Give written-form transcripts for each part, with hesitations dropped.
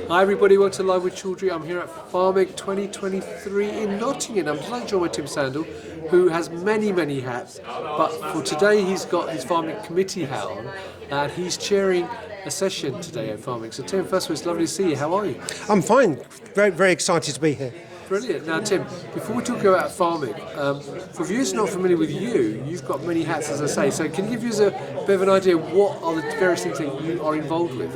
Hi everybody, welcome to Live with Chaudhry. I'm here at Pharmig 2023 in Nottingham. I'm delighted to join with Tim Sandle, who has many hats, but for today he's got his Pharmig committee hat on, and he's chairing a session today at Pharmig. So Tim, first of all, it's lovely to see you. How are you? I'm fine. Very excited to be here. Brilliant. Now Tim, before we talk about Pharmig, for viewers not familiar with you, you've got many hats, as I say, so can you give us a bit of an idea of what are the various things that you are involved with?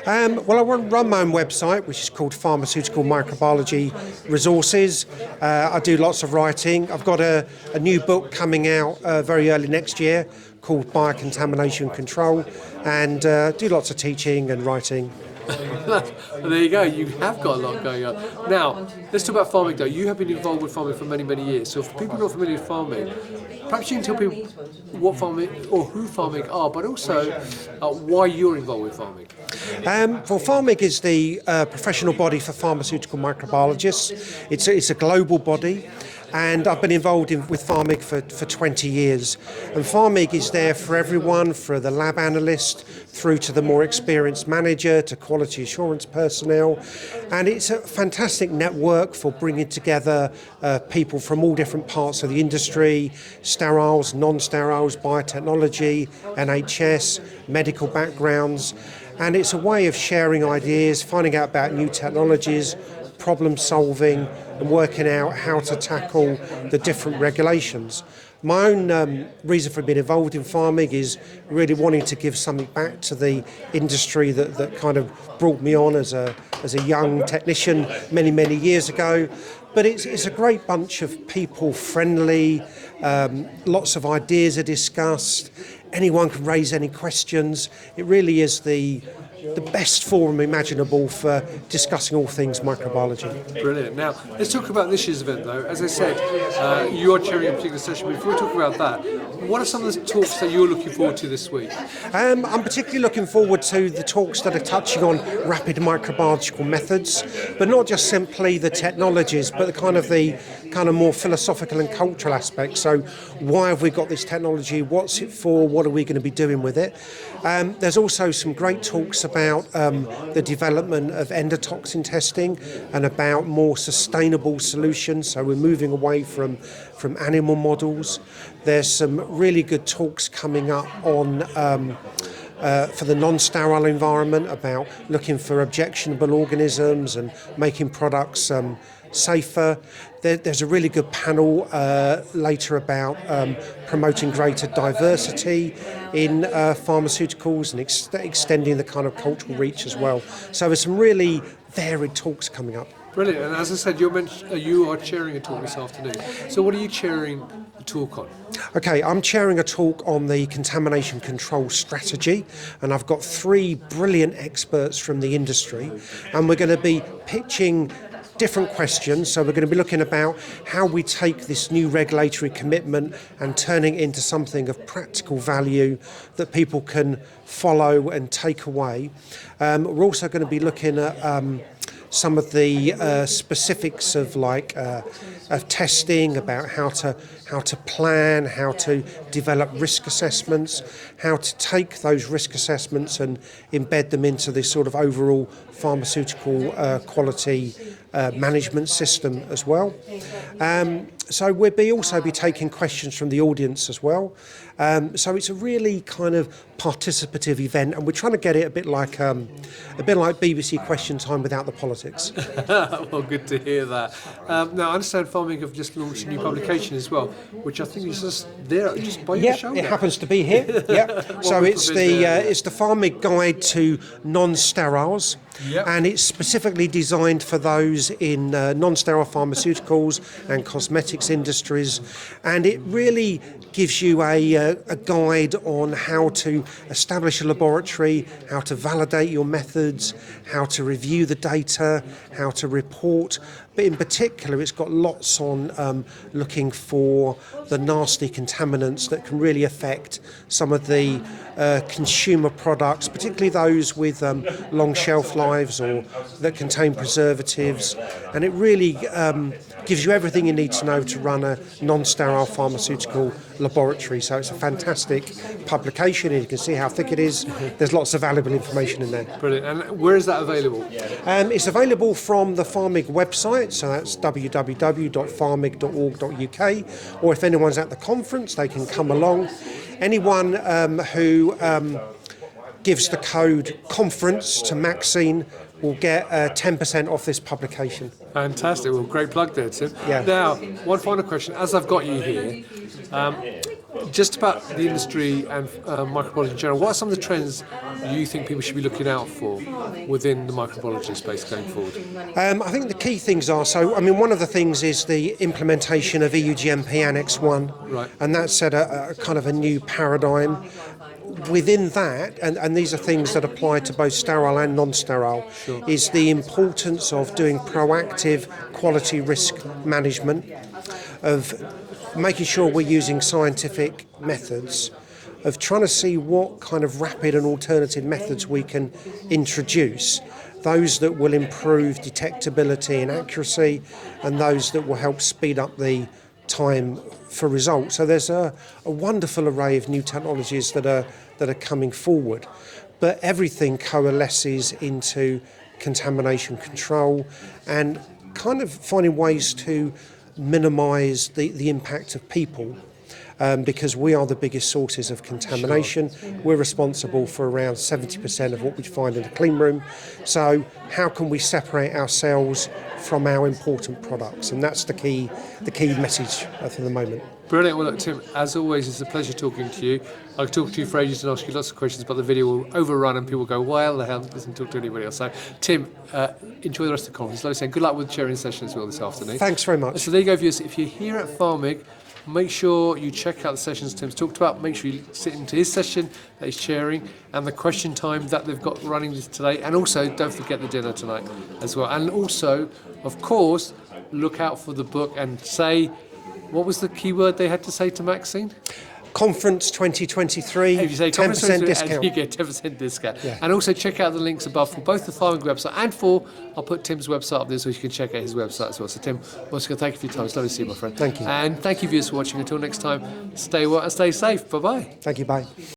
Well, I run my own website, which is called Pharmaceutical Microbiology Resources. I do lots of writing. I've got a new book coming out very early next year called Biocontamination Control, and do lots of teaching and writing. Well, there you go, you have got a lot going on. Now, let's talk about Pharmig though. You have been involved with Pharmig for many years, so for people not familiar with Pharmig, perhaps you can tell people what Pharmig or who Pharmig are, but also why you're involved with Pharmig. Well, Pharmig is the professional body for pharmaceutical microbiologists. It's a global body. And I've been involved with Pharmig for 20 years. And Pharmig is there for everyone, for the lab analyst, through to the more experienced manager, to quality assurance personnel. And it's a fantastic network for bringing together people from all different parts of the industry, steriles, non-steriles, biotechnology, NHS, medical backgrounds. And it's a way of sharing ideas, finding out about new technologies, problem solving, and working out how to tackle the different regulations. My own reason for being involved in Pharmig is really wanting to give something back to the industry that kind of brought me on as a young technician many years ago. But it's a great bunch of people, friendly, lots of ideas are discussed, anyone can raise any questions. It really is the best forum imaginable for discussing all things microbiology. Brilliant. Now, let's talk about this year's event though. As I said, you are chairing a particular session. Before we talk about that, what are some of the talks that you're looking forward to this week? I'm particularly looking forward to the talks that are touching on rapid microbiological methods, but not just simply the technologies, but the kind of more philosophical and cultural aspects. So why have we got this technology? What's it for? What are we going to be doing with it? There's also some great talks about the development of endotoxin testing and about more sustainable solutions. So we're moving away from animal models. There's some really good talks coming up on for the non-sterile environment about looking for objectionable organisms and making products safer. There's a really good panel later about promoting greater diversity in pharmaceuticals and extending the kind of cultural reach as well. So there's some really varied talks coming up. Brilliant. And as I said, you are chairing a talk this afternoon. So what are you chairing the talk on? Okay, I'm chairing a talk on the contamination control strategy, and I've got 3 brilliant experts from the industry, and we're going to be pitching different questions. So we're going to be looking about how we take this new regulatory commitment and turning it into something of practical value that people can follow and take away. We're also going to be looking at some of the specifics of of testing, about how to plan, how to develop risk assessments, how to take those risk assessments and embed them into this sort of overall pharmaceutical quality management system as well. So we'll also be taking questions from the audience as well. So it's a really kind of participative event, and we're trying to get it a bit like BBC Question Time without the politics. Well, good to hear that. Now, I understand Pharmig have just launched a new publication as well, which I think is just there, just by your shoulder. It happens to be here. Yeah. So it's the Pharmig Guide to Non-Steriles. Yep. And it's specifically designed for those in non-sterile pharmaceuticals and cosmetics industries, and it really gives you a guide on how to establish a laboratory, how to validate your methods, how to review the data, how to report. But in particular, it's got lots on looking for the nasty contaminants that can really affect some of the consumer products, particularly those with long shelf lives or that contain preservatives. And it really gives you everything you need to know to run a non-sterile pharmaceutical laboratory. So it's a fantastic publication, and you can see how thick it is. There's lots of valuable information in there. Brilliant. And where is that available? It's available from the Pharmig website, so that's www.pharmig.org.uk, or if anyone's at the conference, they can come along. Anyone who gives the code conference to Maxine will get 10% off this publication. Fantastic. Well, great plug there, Tim. Yeah. Now, one final question. As I've got you here, just about the industry and microbiology in general, what are some of the trends you think people should be looking out for within the microbiology space going forward? I think the key things are, one of the things is the implementation of EU GMP Annex 1, Right. and that set a kind of a new paradigm. Within that, and these are things that apply to both sterile and non-sterile, is the importance of doing proactive quality risk management, of making sure we're using scientific methods, of trying to see what kind of rapid and alternative methods we can introduce, those that will improve detectability and accuracy, and those that will help speed up the time for results. So there's a wonderful array of new technologies that are coming forward, but everything coalesces into contamination control and kind of finding ways to minimise the impact of people. Because we are the biggest sources of contamination. We're responsible for around 70% of what we find in the clean room. So how can we separate ourselves from our important products? And that's the key message for the moment. Brilliant. Well, look, Tim, as always, it's a pleasure talking to you. I could talk to you for ages and ask you lots of questions, but the video will overrun and people will go, why the hell doesn't talk to anybody else? So, Tim, enjoy the rest of the conference. Like I said, good luck with the chairing session as well this afternoon. Thanks very much. So there you go, viewers. If you're here at Pharmig, make sure you check out the sessions Tim's talked about. Make sure you sit into his session that he's chairing and the question time that they've got running today. And also, don't forget the dinner tonight as well. And also, of course, look out for the book and say, what was the key word they had to say to Maxine? Conference 2023, if you say 10% discount. and you get 10% discount. Yeah. And also check out the links above for both the Pharmig website and I'll put Tim's website up there so you can check out his website as well. So Tim, once again, thank you for your time. It's lovely to see you, my friend. Thank you. And thank you viewers for watching. Until next time, stay well and stay safe. Bye-bye. Thank you, bye.